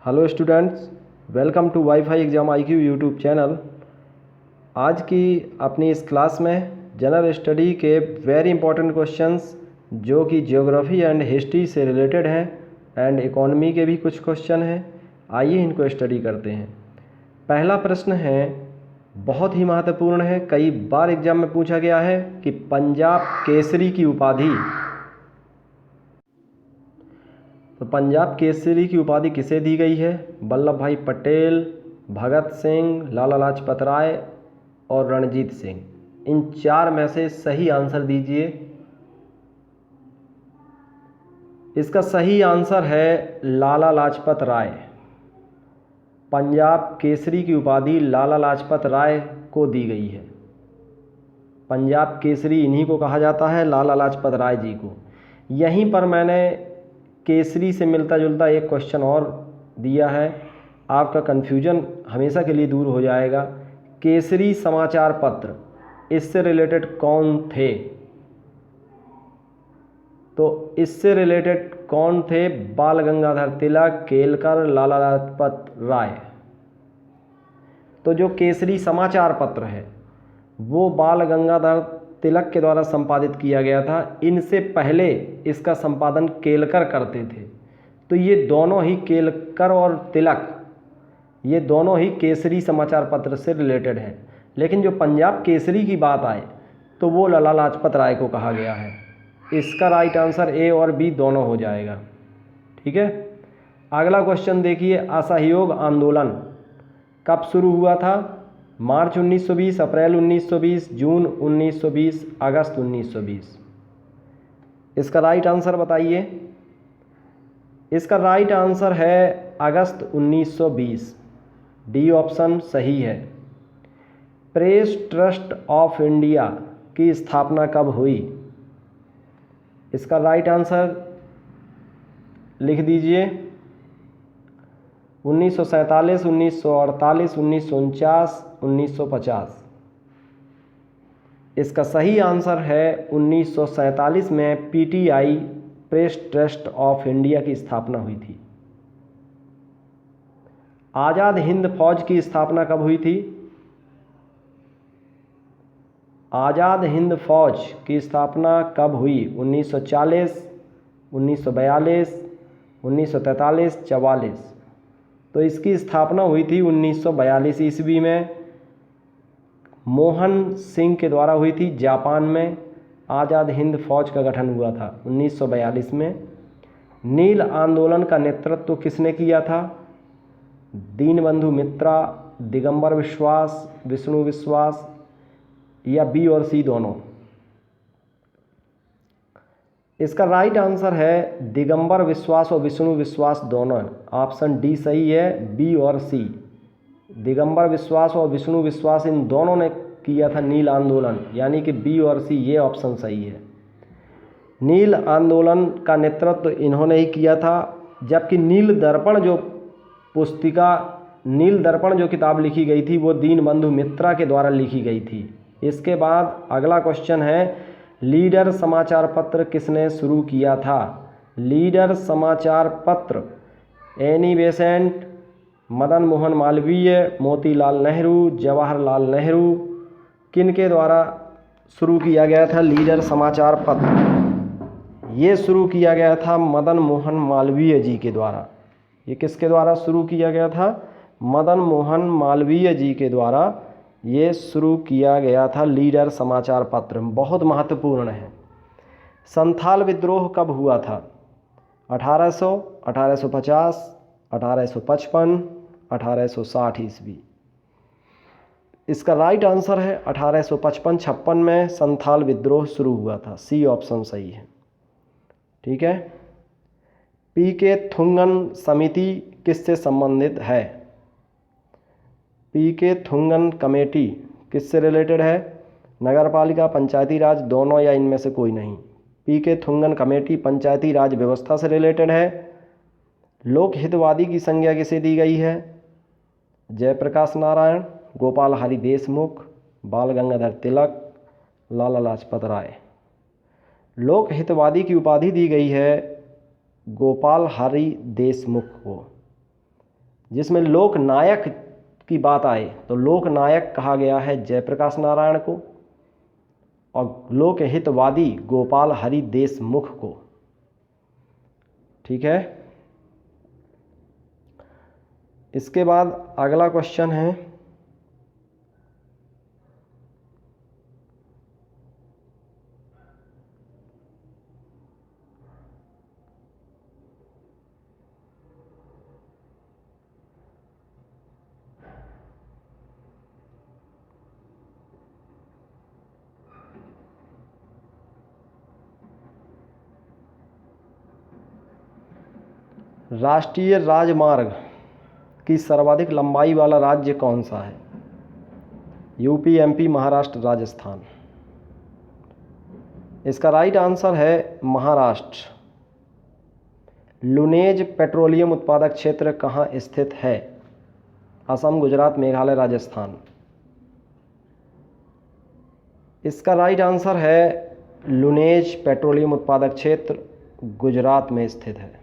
Hello students, welcome to WiFi exam IQ YouTube channel. आज की अपनी इस क्लास में जनरल स्टडी के वेरी इंपॉर्टेंट क्वेश्चंस जो कि ज्योग्राफी एंड हिस्ट्री से रिलेटेड हैं एंड इकोनॉमी के भी कुछ क्वेश्चन हैं। आइए इनको स्टडी करते हैं। पहला प्रश्न है, बहुत ही महत्वपूर्ण है, कई बार एग्जाम में पूछा गया है कि पंजाब केसरी की उपाधि, तो पंजाब केसरी की उपाधि किसे दी गई है? वल्लभ भाई पटेल, भगत सिंह, लाला लाजपत राय और रणजीत सिंह। इन चार में से सही आंसर दीजिए। इसका सही आंसर है लाला लाजपत राय। पंजाब केसरी की उपाधि लाला लाजपत राय को दी गई है। पंजाब केसरी इन्हीं को कहा जाता है, लाला लाजपत राय जी को। यहीं पर मैंने केसरी से मिलता जुलता एक क्वेश्चन और दिया है, आपका कन्फ्यूजन हमेशा के लिए दूर हो जाएगा। केसरी समाचार पत्र, इससे रिलेटेड कौन थे? तो इससे रिलेटेड कौन थे? बाल गंगाधर तिलक, केलकर, लाला लाजपत राय। तो जो केसरी समाचार पत्र है वो बाल गंगाधर तिलक के द्वारा संपादित किया गया था। इनसे पहले इसका संपादन केलकर करते थे। तो ये दोनों ही, केलकर और तिलक, ये दोनों ही केसरी समाचार पत्र से रिलेटेड हैं। लेकिन जो पंजाब केसरी की बात आए तो वो लाला लाजपत राय को कहा गया है। इसका राइट आंसर ए और बी दोनों हो जाएगा। ठीक है, अगला क्वेश्चन देखिए। असहयोग आंदोलन कब शुरू हुआ था? मार्च 1920, अप्रैल 1920, जून 1920, अगस्त 1920। इसका राइट आंसर बताइए। इसका राइट आंसर है अगस्त 1920। डी ऑप्शन सही है। प्रेस ट्रस्ट ऑफ इंडिया की स्थापना कब हुई? इसका राइट आंसर लिख दीजिए। 1947, 1948, 1949, 1950। इसका सही आंसर है 1947 में PTI, press trust of India की स्थापना हुई थी। आज़ाद हिंद फौज की स्थापना कब हुई थी? आज़ाद हिंद फौज की स्थापना कब हुई? 1940, 1942, 1943, 44। तो इसकी स्थापना हुई थी 1942 ईस्वी में। मोहन सिंह के द्वारा हुई थी। जापान में आज़ाद हिंद फौज का गठन हुआ था 1942 में। नील आंदोलन का नेतृत्व किसने किया था? दीनबंधु मित्रा, दिगंबर विश्वास, विष्णु विश्वास, या बी और सी दोनों? इसका राइट आंसर है दिगंबर विश्वास और विष्णु विश्वास दोनों। ऑप्शन डी सही है, बी और सी। दिगंबर विश्वास और विष्णु विश्वास इन दोनों ने किया था नील आंदोलन, यानी कि बी और सी, ये ऑप्शन सही है। नील आंदोलन का नेतृत्व इन्होंने ही किया था। जबकि नील दर्पण जो पुस्तिका, नील दर्पण जो किताब लिखी गई थी वो दीनबंधु मित्रा के द्वारा लिखी गई थी। इसके बाद अगला क्वेश्चन है, लीडर समाचार पत्र किसने शुरू किया था? लीडर समाचार पत्र एनी बेसेंट, मदन मोहन मालवीय, मोतीलाल नेहरू, जवाहरलाल नेहरू, किन के द्वारा शुरू किया गया था लीडर समाचार पत्र? ये शुरू किया गया था मदन मोहन मालवीय जी के द्वारा। ये किसके द्वारा शुरू किया गया था? मदन मोहन मालवीय जी के द्वारा ये शुरू किया गया था लीडर समाचार पत्र। बहुत महत्वपूर्ण है। संथाल विद्रोह कब हुआ था? 1800, 1850, 1855, 1860 ईस्वी। इसका राइट आंसर है 1855-56 में संथाल विद्रोह शुरू हुआ था। सी ऑप्शन सही है। ठीक है। पीके थुंगन समिति किससे संबंधित है? पीके थुंगन कमेटी किससे रिलेटेड है? नगरपालिका, पंचायती राज, दोनों या इनमें से कोई नहीं। पीके थुंगन कमेटी पंचायती राज व्यवस्था से रिलेटेड है। लोक हितवादी की संज्ञा किसे दी गई है? जयप्रकाश नारायण, गोपाल हरि देशमुख, बाल गंगाधर तिलक, लाला लाजपत राय। लोक हितवादी की उपाधि दी गई है गोपाल हरि देशमुख को। जिसमें लोक नायक की बात आए तो लोक नायक कहा गया है जयप्रकाश नारायण को, और लोकहितवादी गोपाल हरि देशमुख को। ठीक है, इसके बाद अगला क्वेश्चन है राष्ट्रीय राजमार्ग की सर्वाधिक लंबाई वाला राज्य कौन सा है? UP, MP, Maharashtra, Rajasthan. इसका राइट आंसर है महाराष्ट्र। लुनेज पेट्रोलियम उत्पादक क्षेत्र कहाँ स्थित है? असम, गुजरात, मेघालय, राजस्थान। इसका राइट आंसर है लुनेज पेट्रोलियम उत्पादक क्षेत्र गुजरात में स्थित है।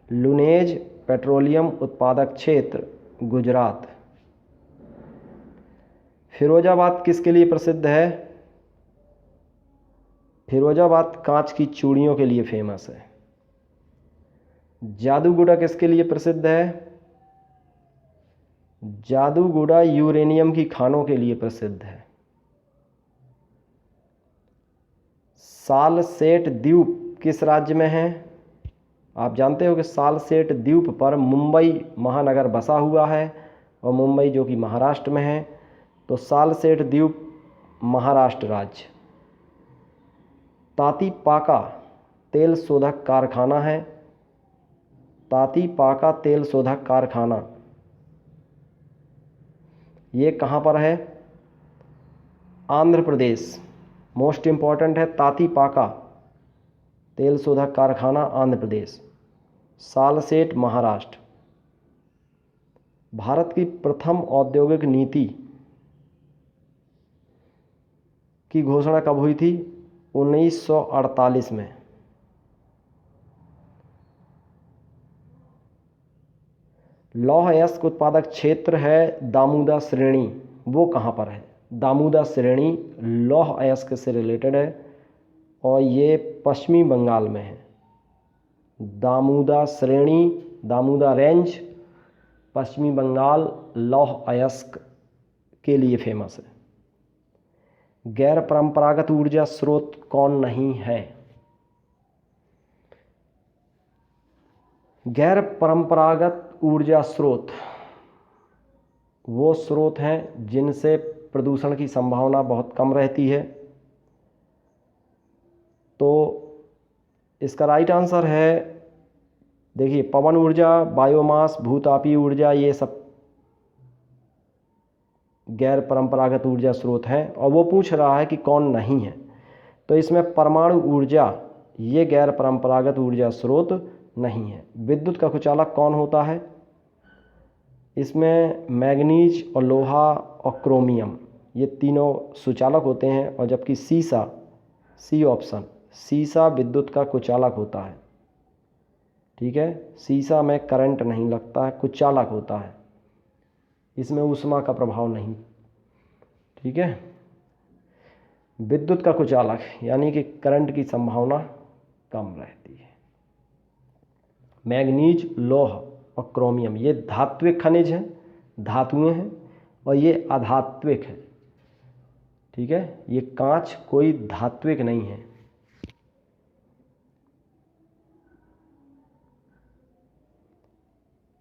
लुनेज पेट्रोलियम उत्पादक क्षेत्र गुजरात। फिरोजाबाद किसके लिए प्रसिद्ध है? फिरोजाबाद कांच की चूड़ियों के लिए फेमस है। जादूगोड़ा किसके लिए प्रसिद्ध है? जादूगोड़ा यूरेनियम की खानों के लिए प्रसिद्ध है। सालसेट द्वीप किस राज्य में है? आप जानते हो कि सालसेट द्वीप पर मुंबई महानगर बसा हुआ है, और मुंबई जो कि महाराष्ट्र में है, तो सालसेट द्वीप महाराष्ट्र राज्य। तातीपाका तेल शोधक कारखाना है। तातीपाका तेल शोधक कारखाना ये कहाँ पर है? आंध्र प्रदेश। मोस्ट इम्पॉर्टेंट है, तातीपाका तेल शोधक कारखाना आंध्र प्रदेश। सालसेट महाराष्ट्र। भारत की प्रथम औद्योगिक नीति की घोषणा कब हुई थी? 1948 में। लौह अयस्क उत्पादक क्षेत्र है दामोदा श्रेणी, वो कहाँ पर है? दामोदा श्रेणी लौह अयस्क से रिलेटेड है, और ये पश्चिमी बंगाल में है। दामोदा श्रेणी, दामोदा रेंज पश्चिमी बंगाल लौह अयस्क के लिए फेमस है। गैर परंपरागत ऊर्जा स्रोत कौन नहीं है? गैर परंपरागत ऊर्जा स्रोत वो स्रोत हैं जिनसे प्रदूषण की संभावना बहुत कम रहती है। तो इसका राइट आंसर है, देखिए, पवन ऊर्जा, बायोमास, भूतापीय ऊर्जा, ये सब गैर परंपरागत ऊर्जा स्रोत हैं। और वो पूछ रहा है कि कौन नहीं है, तो इसमें परमाणु ऊर्जा ये गैर परंपरागत ऊर्जा स्रोत नहीं है। विद्युत का कुचालक कौन होता है? इसमें मैग्नीज और लोहा और क्रोमियम ये तीनों सुचालक होते हैं, और जबकि सीसा, सी ऑप्शन, सीसा विद्युत का कुचालक होता है। ठीक है, सीसा में करंट नहीं लगता है, कुचालक होता है, इसमें ऊष्मा का प्रभाव नहीं। ठीक है, विद्युत का कुचालक यानी कि करंट की संभावना कम रहती है। मैग्नीज, लौह और क्रोमियम ये धात्विक खनिज हैं, धातुएं हैं, और ये अधात्विक है। ठीक है, ये कांच कोई धात्विक नहीं है।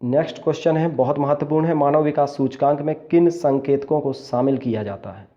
नेक्स्ट क्वेश्चन है, बहुत महत्वपूर्ण है। मानव विकास सूचकांक में किन संकेतकों को शामिल किया जाता है?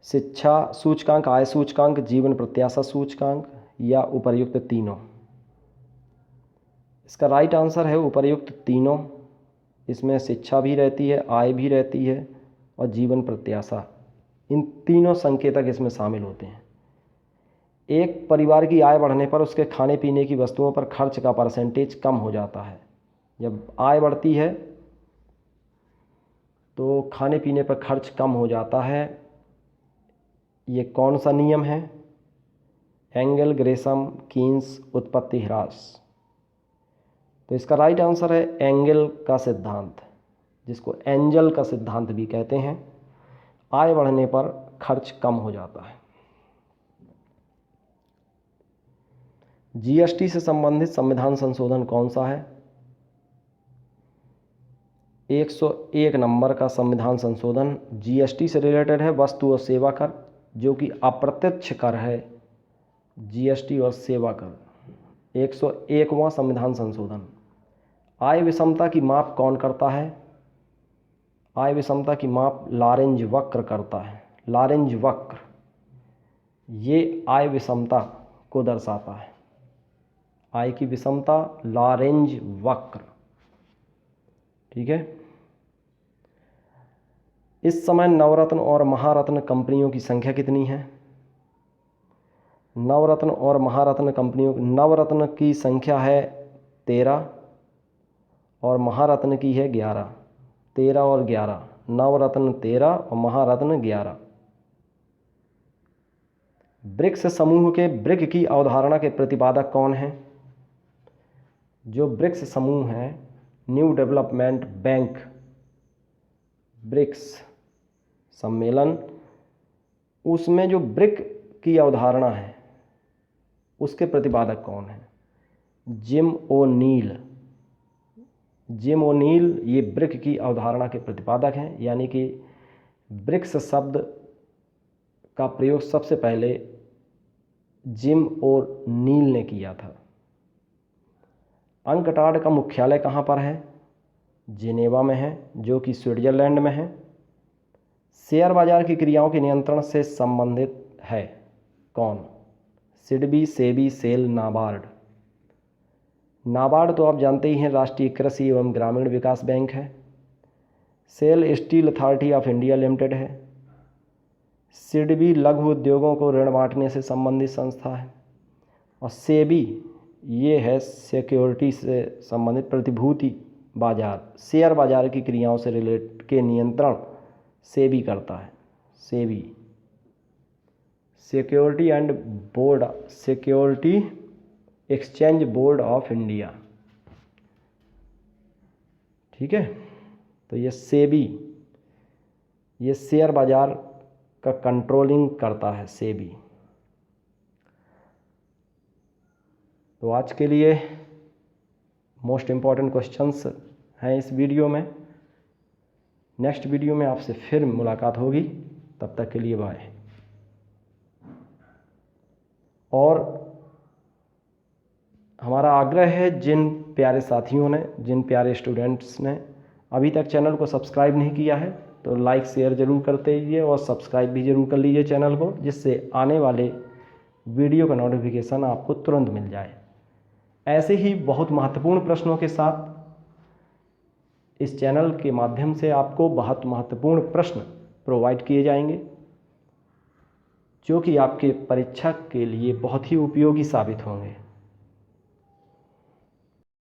शिक्षा सूचकांक, आय सूचकांक, जीवन प्रत्याशा सूचकांक, या उपर्युक्त तीनों? इसका राइट आंसर है उपर्युक्त तीनों। इसमें शिक्षा भी रहती है, आय भी रहती है, और जीवन प्रत्याशा, इन तीनों संकेतक इसमें शामिल होते हैं। एक परिवार की आय बढ़ने पर उसके खाने पीने की वस्तुओं पर खर्च का परसेंटेज कम हो जाता है। जब आय बढ़ती है तो खाने पीने पर खर्च कम हो जाता है। ये कौन सा नियम है? एंगल, ग्रेसम, कीन्स उत्पत्ति ह्रास। तो इसका राइट आंसर है एंगल का सिद्धांत, जिसको एंजल का सिद्धांत भी कहते हैं। आय बढ़ने पर खर्च कम हो जाता है। जीएसटी से संबंधित संविधान संशोधन कौन सा है? 101 नंबर का संविधान संशोधन जीएसटी से रिलेटेड है, वस्तु और सेवा कर, जो कि अप्रत्यक्ष कर है। जीएसटी और सेवा कर 101वां संविधान संशोधन। आय विषमता की माप कौन करता है? आय विषमता की माप लॉरेंज वक्र करता है। लॉरेंज वक्र ये आय विषमता को दर्शाता है। आय की विषमता लॉरेंज वक्र, ठीक है। इस समय नवरत्न और महारत्न कंपनियों की संख्या कितनी है? नवरत्न और महारत्न कंपनियों, नवरत्न की संख्या है 13 और महारत्न की है 11। 13 और 11, नवरत्न 13 और महारत्न 11। ब्रिक्स समूह के ब्रिक की अवधारणा के प्रतिपादक कौन हैं? जो ब्रिक्स समूह है, न्यू डेवलपमेंट बैंक ब्रिक्स सम्मेलन, उसमें जो ब्रिक की अवधारणा है उसके प्रतिपादक कौन है? जिम ओ'नील। जिम ओ'नील ये ब्रिक की अवधारणा के प्रतिपादक हैं, यानी कि ब्रिक्स शब्द का प्रयोग सबसे पहले जिम ओ'नील ने किया था। अंकटाड का मुख्यालय कहाँ पर है? जिनेवा में है, जो कि स्विट्जरलैंड में है। शेयर बाजार की क्रियाओं के नियंत्रण से संबंधित है कौन? सिडबी, सेबी, सेल, नाबार्ड। नाबार्ड तो आप जानते ही हैं, राष्ट्रीय कृषि एवं ग्रामीण विकास बैंक है। SAIL steel authority of India limited है। सिडबी लघु उद्योगों को ऋण बांटने से संबंधित संस्था है। और सेबी ये है सिक्योरिटी से संबंधित प्रतिभूति बाजार, शेयर बाजार की क्रियाओं से रिलेट के नियंत्रण सेबी करता है। SEBI security and board, security exchange board of India, ठीक है। तो ये सेबी ये शेयर बाजार का कंट्रोलिंग करता है, सेबी। तो आज के लिए मोस्ट इम्पॉर्टेंट क्वेश्चंस हैं इस वीडियो में। नेक्स्ट वीडियो में आपसे फिर मुलाकात होगी, तब तक के लिए बाय। और हमारा आग्रह है, जिन प्यारे साथियों ने, जिन प्यारे स्टूडेंट्स ने अभी तक चैनल को सब्सक्राइब नहीं किया है, तो लाइक शेयर ज़रूर करते रहिए और सब्सक्राइब भी ज़रूर कर लीजिए चैनल को, जिससे आने वाले वीडियो का नोटिफिकेशन आपको तुरंत मिल जाए। ऐसे ही बहुत महत्वपूर्ण प्रश्नों के साथ इस चैनल के माध्यम से आपको बहुत महत्वपूर्ण प्रश्न प्रोवाइड किए जाएंगे, जो कि आपके परीक्षा के लिए बहुत ही उपयोगी साबित होंगे।